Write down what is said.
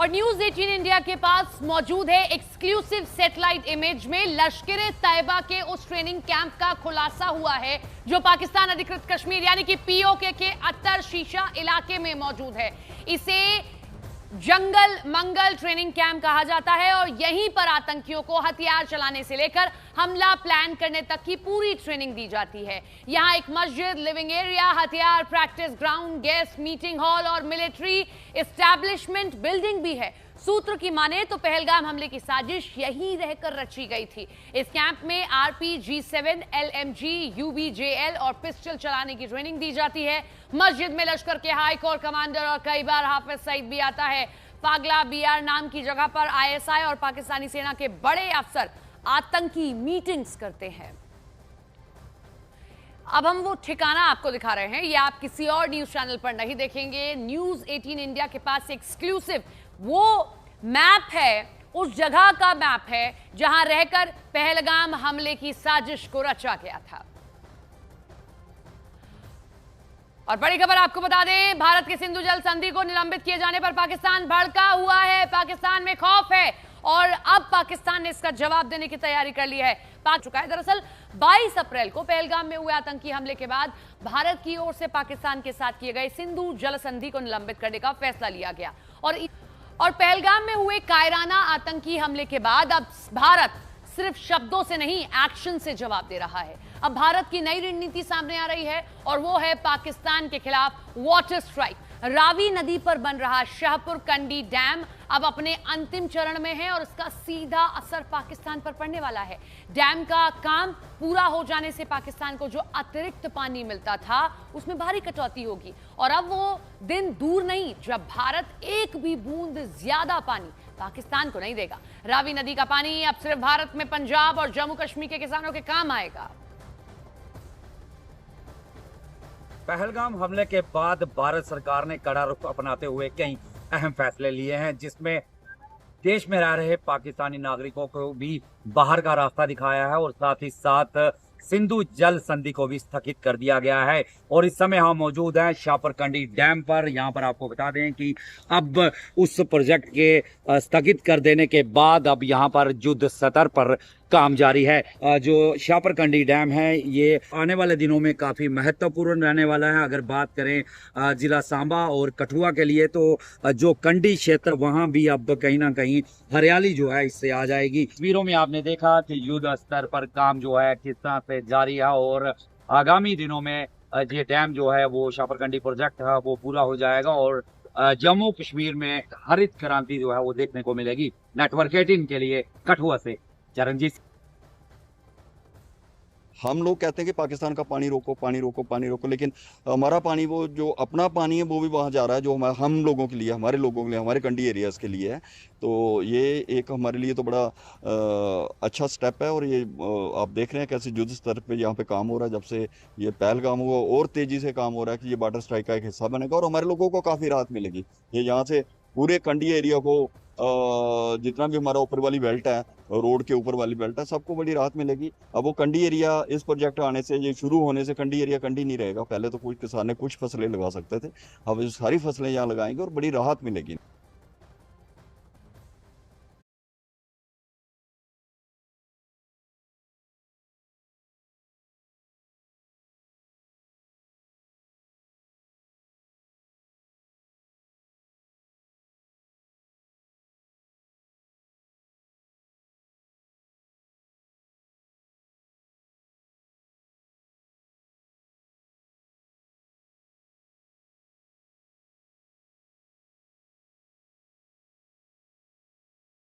और news 18 India के पास मौजूद है एक्सक्लूसिव सैटेलाइट इमेज में लश्कर तैयबा के उस ट्रेनिंग कैंप का खुलासा हुआ है जो पाकिस्तान अधिकृत कश्मीर यानी कि पीओके के अत्तर शीशा इलाके में मौजूद है। इसे जंगल मंगल ट्रेनिंग कैंप कहा जाता है और यहीं पर आतंकियों को हथियार चलाने से लेकर हमला प्लान करने तक की पूरी ट्रेनिंग दी जाती है। यहां एक मस्जिद, लिविंग एरिया, हथियार practice ground, guest meeting hall और मिलिट्री एस्टैब्लिशमेंट बिल्डिंग भी है। सूत्र की माने तो पहलगाम हमले की साजिश यहीं रहकर रची गई थी। इस कैंप में RPG-7, LMG, UBJL और पिस्टल चलाने की ट्रेनिंग दी जाती है। मस्जिद में लश्कर के हाई कोर कमांडर और कई बार हाफिज सईद भी आता है। पागला BR नाम की जगह पर ISI और पाकिस्तानी सेना के बड़े अफसर आतंकी मीटिंग्स करते हैं। अब हम वो ठिकाना आपको दिखा रहे हैं, ये आप किसी और न्यूज चैनल पर नहीं देखेंगे। न्यूज 18 इंडिया के पास एक्सक्लूसिव वो मैप है, उस जगह का मैप है जहां रहकर पहलगाम हमले की साजिश को रचा गया था। और बड़ी खबर आपको बता दें, भारत के सिंधु जल संधि को निलंबित किए जाने पर पाकिस्तान भड़का हुआ है। पाकिस्तान में खौफ है और अब पाकिस्तान ने इसका जवाब देने की तैयारी कर ली है। पाक चुका है। दरअसल 22 अप्रैल को पहलगाम में हुए आतंकी हमले के बाद भारत की ओर से पाकिस्तान के साथ किए गए सिंधु जल संधि को निलंबित करने का फैसला लिया गया और पहलगाम में हुए कायराना आतंकी हमले के बाद अब भारत सिर्फ शब्दों से नहीं, एक्शन से जवाब दे रहा है। अब भारत की नई रणनीति सामने आ रही है और वो है पाकिस्तान के खिलाफ वाटर स्ट्राइक। रावी नदी पर बन रहा शाहपुर कंडी डैम अब अपने अंतिम चरण में है और इसका सीधा असर पाकिस्तान पर पड़ने वाला है। डैम का काम पूरा हो जाने से पाकिस्तान को जो अतिरिक्त पानी मिलता था उसमें भारी कटौती होगी और अब वो दिन दूर नहीं जब भारत एक भी बूंद ज्यादा पानी पाकिस्तान को नहीं देगा। रावी नदी का पानी अब सिर्फ भारत में पंजाब और जम्मू कश्मीर के किसानों के काम आएगा। पहलगाम हमले के बाद भारत सरकार ने कड़ा रुख अपनाते हुए कई अहम फैसले लिए हैं, जिसमें देश में रह रहे पाकिस्तानी नागरिकों को भी बाहर का रास्ता दिखाया है और साथ ही साथ सिंधु जल संधि को भी स्थगित कर दिया गया है। और इस समय हम मौजूद हैं शाहपुर कंडी डैम पर। यहाँ पर आपको बता दें कि अब उस प्रोजेक्ट के स्थगित कर देने के बाद अब यहाँ पर युद्ध स्तर पर काम जारी है। जो शाहपुर कंडी डैम है ये आने वाले दिनों में काफ़ी महत्वपूर्ण रहने वाला है। अगर बात करें जिला सांबा और कठुआ के लिए तो जो कंडी क्षेत्र वहाँ भी अब कहीं ना कहीं हरियाली जो है इससे आ जाएगी। तस्वीरों में आपने देखा कि युद्ध स्तर पर काम जो है किस तरह से जारी है और आगामी दिनों में ये डैम जो है वो शाहपुर कंडी प्रोजेक्ट है वो पूरा हो जाएगा और जम्मू कश्मीर में हरित क्रांति जो है वो देखने को मिलेगी। नेटवर्क 18 के लिए कठुआ से चरणजीत। हम लोग कहते हैं कि पाकिस्तान का पानी रोको, पानी रोको, पानी रोको, लेकिन हमारा पानी वो जो अपना पानी है वो भी वहाँ जा रहा है जो हम लोगों के लिए, हमारे लोगों के लिए, हमारे कंडी एरियाज़ के लिए है। तो ये एक हमारे लिए तो बड़ा अच्छा स्टेप है और ये आप देख रहे हैं कैसे युद्ध स्तर पे यहाँ पे काम हो रहा है। जब से ये पहलगाम हुआ और तेज़ी से काम हो रहा है कि ये बॉर्डर स्ट्राइक का एक हिस्सा बनेगा और हमारे लोगों को काफ़ी राहत मिलेगी। ये यहाँ से पूरे कंडी एरिया को जितना भी हमारा ऊपर वाली बेल्ट है, रोड के ऊपर वाली बेल्ट है, सबको बड़ी राहत मिलेगी। अब वो कंडी एरिया इस प्रोजेक्ट आने से, ये शुरू होने से कंडी एरिया कंडी नहीं रहेगा। पहले तो कुछ किसान ने कुछ फसलें लगा सकते थे, अब सारी फसलें यहाँ लगाएंगे और बड़ी राहत मिलेगी।